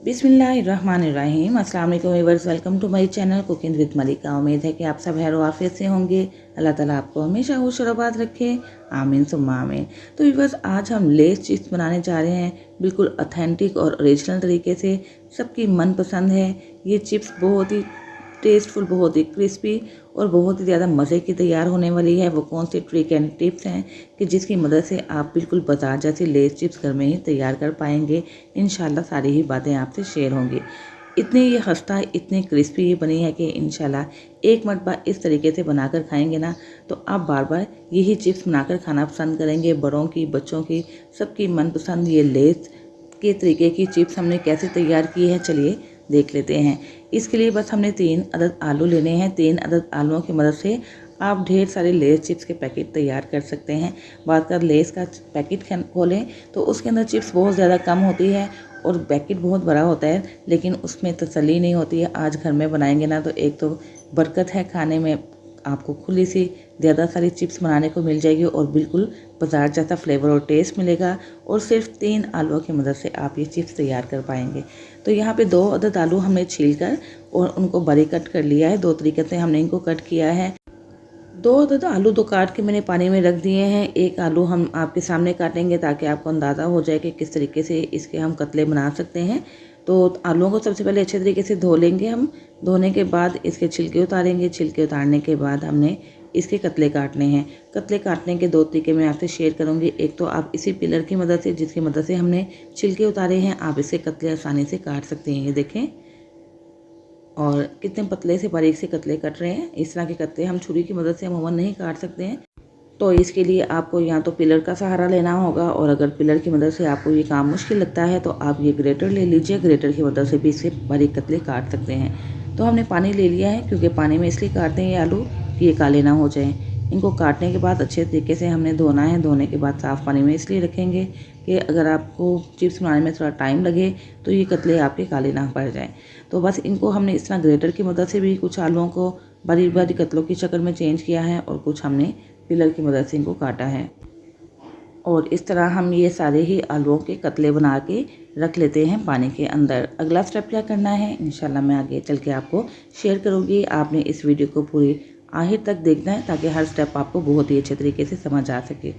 बिस्मिल्लाहिर्रहमानिर्रहीम। अस्सलाम वालेकुम viewers, welcome to my channel cooking with Malika. उम्मीद है कि आप सब खैर आफियत से होंगे। अल्लाह ताला आपको हमेशा खुश और आबाद रखे, आमीन सुम्मा आमीन। तो व्यूअर्स, आज हम लेस चिप्स बनाने जा रहे हैं, बिल्कुल ऑथेंटिक और ओरिजिनल तरीके से। सबकी मनपसंद है ये चिप्स, बहुत ही टेस्टफुल, बहुत ही क्रिस्पी और बहुत ही ज़्यादा मज़े की तैयार होने वाली है। वो कौन सी ट्रिक एंड टिप्स हैं कि जिसकी मदद से आप बिल्कुल बाजार जैसे लेस चिप्स घर में ही तैयार कर पाएंगे। इंशाल्लाह सारी ही बातें आपसे शेयर होंगी। इतनी ये खस्ता, इतनी क्रिस्पी ये बनी है कि इंशाल्लाह एक मरतबा इस तरीके से बनाकर खाएंगे ना तो आप बार बार यही चिप्स बनाकर खाना पसंद करेंगे। बड़ों की, बच्चों की, सबकी मनपसंद ये लेस के तरीके की चिप्स हमने कैसे तैयार की है, चलिए देख लेते हैं। इसके लिए बस हमने 3 अदद आलू लेने हैं। 3 अदद आलूओं की मदद से आप ढेर सारे लेस चिप्स के पैकेट तैयार कर सकते हैं। बात कर लेस का पैकेट खोलें तो उसके अंदर चिप्स बहुत ज़्यादा कम होती है और पैकेट बहुत बड़ा होता है, लेकिन उसमें तसल्ली नहीं होती है। आज घर में बनाएंगे ना तो एक तो बरकत है खाने में, आपको खुली सी ज़्यादा सारी चिप्स बनाने को मिल जाएगी और बिल्कुल बाजार जैसा फ्लेवर और टेस्ट मिलेगा। और सिर्फ 3 आलूओं की मदद से आप ये चिप्स तैयार कर पाएंगे। तो यहाँ पे 2 अदद आलू हमने छील कर और उनको बारीक कट कर लिया है। 2 तरीके से हमने इनको कट किया है। 2 अदद आलू तो काट के मैंने पानी में रख दिए हैं। 1 आलू हम आपके सामने काटेंगे ताकि आपको अंदाज़ा हो जाए कि किस तरीके से इसके हम कतले बना सकते हैं। तो आलूओं को सबसे पहले अच्छे तरीके से धो लेंगे हम। धोने के बाद इसके छिलके उतारेंगे। छिलके उतारने के बाद हमने इसके कतले काटने हैं। कतले काटने के 2 तरीके मैं आपसे शेयर करूंगी। एक तो आप इसी पिलर की मदद से, जिसकी मदद से हमने छिलके उतारे हैं, आप इससे कतले आसानी से काट सकते हैं। ये देखें, और कितने पतले से बारीक से कतले कट रहे हैं। इस तरह के कतले हम छुरी की मदद से अमूमन नहीं काट सकते हैं। तो इसके लिए आपको या तो पिलर का सहारा लेना होगा, और अगर पिलर की मदद से आपको ये काम मुश्किल लगता है तो आप ये ग्रेटर ले लीजिए। ग्रेटर की मदद से भी इससे बारीक कतले काट सकते हैं। तो हमने पानी ले लिया है, क्योंकि पानी में इसलिए काटते हैं ये आलू कि ये काले ना हो जाएं। इनको काटने के बाद अच्छे तरीके से हमने धोना है। धोने के बाद साफ़ पानी में इसलिए रखेंगे कि अगर आपको चिप्स बनाने में थोड़ा टाइम लगे तो ये कतले आपके काले ना पड़ जाएं। तो बस इनको हमने इस तरह ग्रेटर की मदद से भी कुछ आलूओं को बारीक बारीक कतलों की शक्ल में चेंज किया है, और कुछ हमने पिलर की मदद से इनको काटा है। और इस तरह हम ये सारे ही आलूओं के कतले बना के रख लेते हैं पानी के अंदर। अगला स्टेप क्या करना है इंशाल्लाह मैं आगे चल के आपको शेयर करूँगी। आपने इस वीडियो को पूरी आखिर तक देखना है ताकि हर स्टेप आपको बहुत ही अच्छे तरीके से समझ आ सके।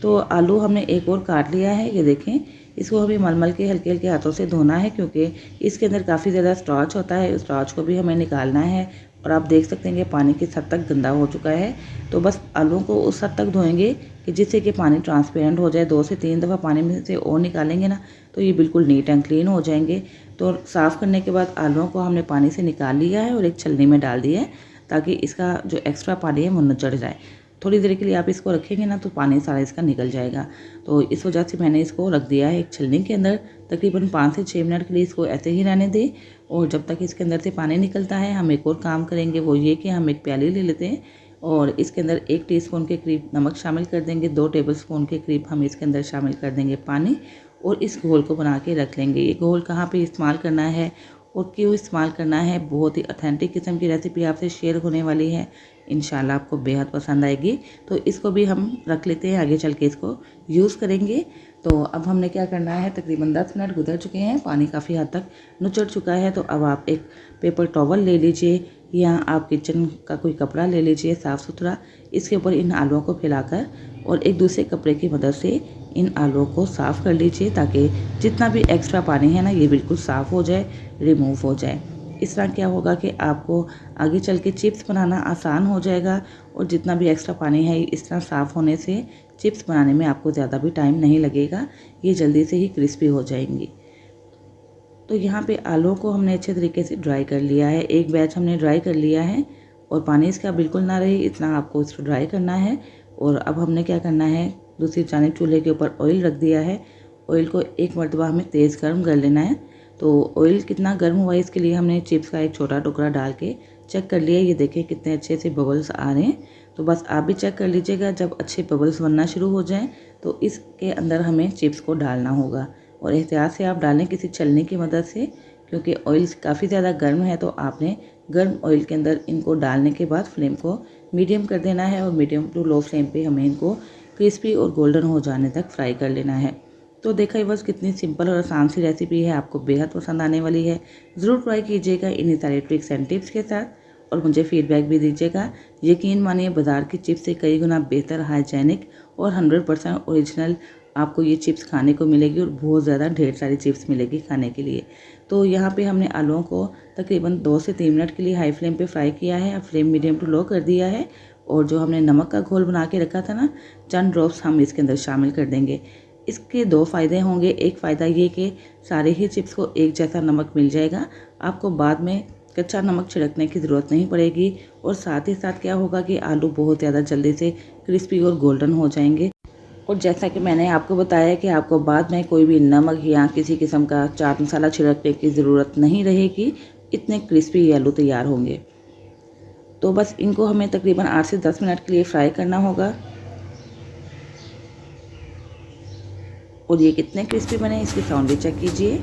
तो आलू हमने एक और काट लिया है। ये देखें, इसको हमें मलमल के हल्के हल्के हाथों से धोना है, क्योंकि इसके अंदर काफ़ी ज़्यादा स्टार्च होता है। उस स्टार्च को भी हमें निकालना है। और आप देख सकते हैं कि पानी किस हद तक गंदा हो चुका है। तो बस आलूओं को उस हद तक धोएंगे कि जिससे कि पानी ट्रांसपेरेंट हो जाए। 2 से 3 दफ़ा पानी में से और निकालेंगे ना तो ये बिल्कुल नीट एंड क्लीन हो जाएंगे। तो साफ़ करने के बाद आलूओं को हमने पानी से निकाल लिया है और एक छलनी में डाल दिया है, ताकि इसका जो एक्स्ट्रा पानी है वो निचड़ जाए। थोड़ी देर के लिए आप इसको रखेंगे ना तो पानी सारा इसका निकल जाएगा। तो इस वजह से मैंने इसको रख दिया है एक छलनी के अंदर। तकरीबन 5 से 6 मिनट के लिए इसको ऐसे ही रहने दें। और जब तक इसके अंदर से पानी निकलता है हम एक और काम करेंगे, वो ये कि हम एक प्याली ले लेते हैं और इसके अंदर 1 टीस्पून के करीब नमक शामिल कर देंगे। 2 टेबलस्पून के करीब हम इसके अंदर शामिल कर देंगे पानी, और इस घोल को बना के रख लेंगे। ये घोल कहाँ पे इस्तेमाल करना है और क्यों इस्तेमाल करना है, बहुत ही ऑथेंटिक किस्म की रेसिपी आपसे शेयर होने वाली है। इंशाल्लाह आपको बेहद पसंद आएगी। तो इसको भी हम रख लेते हैं, आगे चल के इसको यूज़ करेंगे। तो अब हमने क्या करना है, तकरीबन 10 मिनट गुजर चुके हैं, पानी काफ़ी हद तक नुचड़ चुका है। तो अब आप एक पेपर टॉवल ले लीजिए या आप किचन का कोई कपड़ा ले लीजिए साफ़ सुथरा। इसके ऊपर इन आलूओं को फैलाकर और एक दूसरे कपड़े की मदद से इन आलूओं को साफ़ कर लीजिए, ताकि जितना भी एक्स्ट्रा पानी है ना ये बिल्कुल साफ़ हो जाए, रिमूव हो जाए। इस तरह क्या होगा कि आपको आगे चल के चिप्स बनाना आसान हो जाएगा, और जितना भी एक्स्ट्रा पानी है इस तरह साफ़ होने से चिप्स बनाने में आपको ज़्यादा भी टाइम नहीं लगेगा। ये जल्दी से ही क्रिस्पी हो जाएंगी। तो यहाँ पे आलू को हमने अच्छे तरीके से ड्राई कर लिया है। एक बैच हमने ड्राई कर लिया है और पानी इसका बिल्कुल ना रहे इतना आपको इसको ड्राई करना है। और अब हमने क्या करना है, दूसरी जानिब चूल्हे के ऊपर ऑयल रख दिया है। ऑयल को एक मरतबा हमें तेज़ गर्म कर लेना है। तो ऑयल कितना गर्म हुआ है इसके लिए हमने चिप्स का एक छोटा टुकड़ा डाल के चेक कर लिया। ये देखें कितने अच्छे से बबल्स आ रहे हैं। तो बस आप भी चेक कर लीजिएगा, जब अच्छे बबल्स बनना शुरू हो जाएं तो इसके अंदर हमें चिप्स को डालना होगा। और एहतियात से आप डालें किसी छलनी की मदद से, क्योंकि ऑयल काफ़ी ज़्यादा गर्म है। तो आपने गर्म ऑयल के अंदर इनको डालने के बाद फ्लेम को मीडियम कर देना है, और मीडियम टू लो फ्लेम पे हमें इनको क्रिस्पी और गोल्डन हो जाने तक फ्राई कर लेना है। तो देखा बस कितनी सिंपल और आसान सी रेसिपी है, आपको बेहद पसंद आने वाली है। ज़रूर ट्राई कीजिएगा इन्हीं सारे ट्रिक्स एंड टिप्स के साथ और मुझे फीडबैक भी दीजिएगा। यकीन मानिए बाज़ार की चिप्स से कई गुना बेहतर, हाइजेनिक और 100% ओरिजिनल आपको ये चिप्स खाने को मिलेगी और बहुत ज़्यादा ढेर सारी चिप्स मिलेगी खाने के लिए। तो यहाँ पे हमने आलूओं को तकरीबन 2 से 3 मिनट के लिए हाई फ्लेम पे फ्राई किया है। अब फ्लेम मीडियम टू लो कर दिया है और जो हमने नमक का घोल बना के रखा था ना, चंद ड्रॉप्स हम इसके अंदर शामिल कर देंगे। इसके 2 फ़ायदे होंगे। एक फ़ायदा ये कि सारे ही चिप्स को एक जैसा नमक मिल जाएगा, आपको बाद में कच्चा नमक छिड़कने की ज़रूरत नहीं पड़ेगी। और साथ ही साथ क्या होगा कि आलू बहुत ज़्यादा जल्दी से क्रिस्पी और गोल्डन हो जाएंगे। और जैसा कि मैंने आपको बताया कि आपको बाद में कोई भी नमक या किसी किस्म का चाट मसाला छिड़कने की ज़रूरत नहीं रहेगी, इतने क्रिस्पी ये आलू तैयार होंगे। तो बस इनको हमें तकरीबन 8 से 10 मिनट के लिए फ्राई करना होगा। और ये कितने क्रिस्पी बने इसकी साउंड भी चेक कीजिए।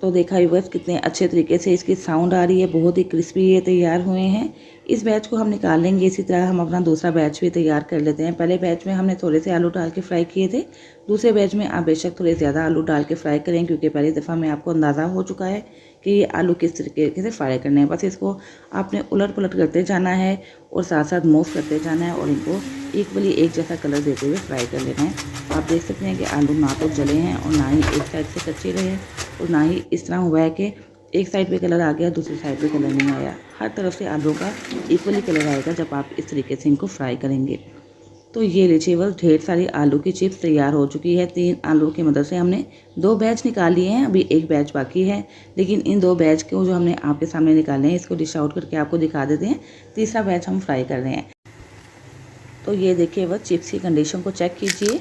तो देखा व्यूअर्स कितने अच्छे तरीके से इसकी साउंड आ रही है, बहुत ही क्रिस्पी ये तैयार हुए हैं। इस बैच को हम निकाल लेंगे। इसी तरह हम अपना दूसरा बैच भी तैयार कर लेते हैं। पहले बैच में हमने थोड़े से आलू डाल के फ्राई किए थे, दूसरे बैच में आप बेशक थोड़े ज़्यादा आलू डाल के फ्राई करें, क्योंकि पहली दफ़ा में आपको अंदाज़ा हो चुका है कि ये आलू किस तरीके से फ्राई करने हैं। बस इसको आपने उलट पुलट करते जाना है और साथ साथ मूव करते जाना है और इनको इक्वली एक जैसा कलर देते हुए फ्राई कर लेना है। आप देख सकते हैं कि आलू ना तो जले हैं और ना ही एक साइड से कच्चे रहे और ना ही इस तरह हुआ है कि एक साइड पे कलर आ गया, दूसरी साइड पे कलर नहीं आया। हर तरफ से आलू का इक्वली कलर आएगा जब आप इस तरीके से इनको फ्राई करेंगे। तो ये लीजिए बस ढेर सारी आलू की चिप्स तैयार हो चुकी है। 3 आलू की मदद से हमने 2 बैच निकाल लिए हैं, अभी 1 बैच बाकी है। लेकिन इन 2 बैच को जो हमने आपके सामने निकाले हैं, इसको डिश आउट करके आपको दिखा देते हैं। तीसरा बैच हम फ्राई कर रहे हैं। तो ये देखिए बस चिप्स की कंडीशन को चेक कीजिए।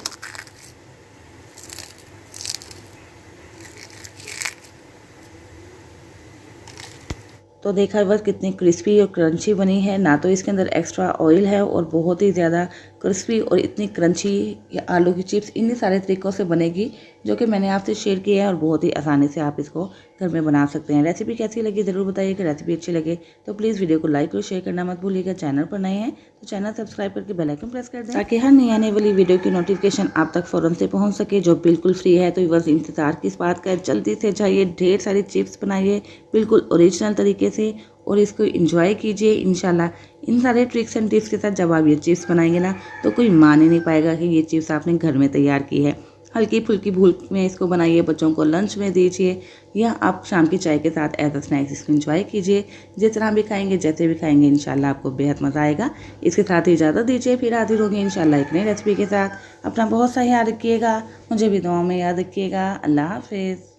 तो देखा बस कितनी क्रिस्पी और क्रंची बनी है, ना तो इसके अंदर एक्स्ट्रा ऑयल है और बहुत ही ज़्यादा क्रिस्पी और इतनी क्रंची आलू की चिप्स इन्हीं सारे तरीक़ों से बनेगी जो कि मैंने आपसे शेयर किया है और बहुत ही आसानी से आप इसको घर में बना सकते हैं। रेसिपी कैसी लगी ज़रूर बताइए। कि रेसिपी अच्छी लगे तो प्लीज़ वीडियो को लाइक और शेयर करना मत भूलिएगा। चैनल पर नए हैं तो चैनल सब्सक्राइब करके बेल आइकन प्रेस कर दें ताकि हर नई आने वाली वीडियो की नोटिफिकेशन आप तक फ़ौरन से पहुंच सके, जो बिल्कुल फ्री है। तो बस इंतज़ार किस बात का है, जल्दी से जाइए, ढेर सारी चिप्स बनाइए बिल्कुल ओरिजिनल तरीके से और इसको एंजॉय कीजिए। इंशाल्लाह इन सारे ट्रिक्स एंड टिप्स के साथ जब आप ये चिप्स बनाएंगे ना, तो कोई मान ही नहीं पाएगा कि ये चिप्स आपने घर में तैयार की है। हल्की फुल्की भूख में इसको बनाइए, बच्चों को लंच में दीजिए या आप शाम की चाय के साथ एज अ स्नैक्स इसको एंजॉय कीजिए। जिस तरह भी खाएंगे, जैसे भी खाएंगे, इंशाल्लाह आपको बेहद मज़ा आएगा। इसके साथ ही इजाज़त दीजिए, फिर हाजिर होंगे इंशाल्लाह एक नई रेसिपी के साथ। अपना बहुत सा ख्याल रखिएगा, मुझे भी दुआओं में याद रखिएगा। अल्लाह हाफिज़।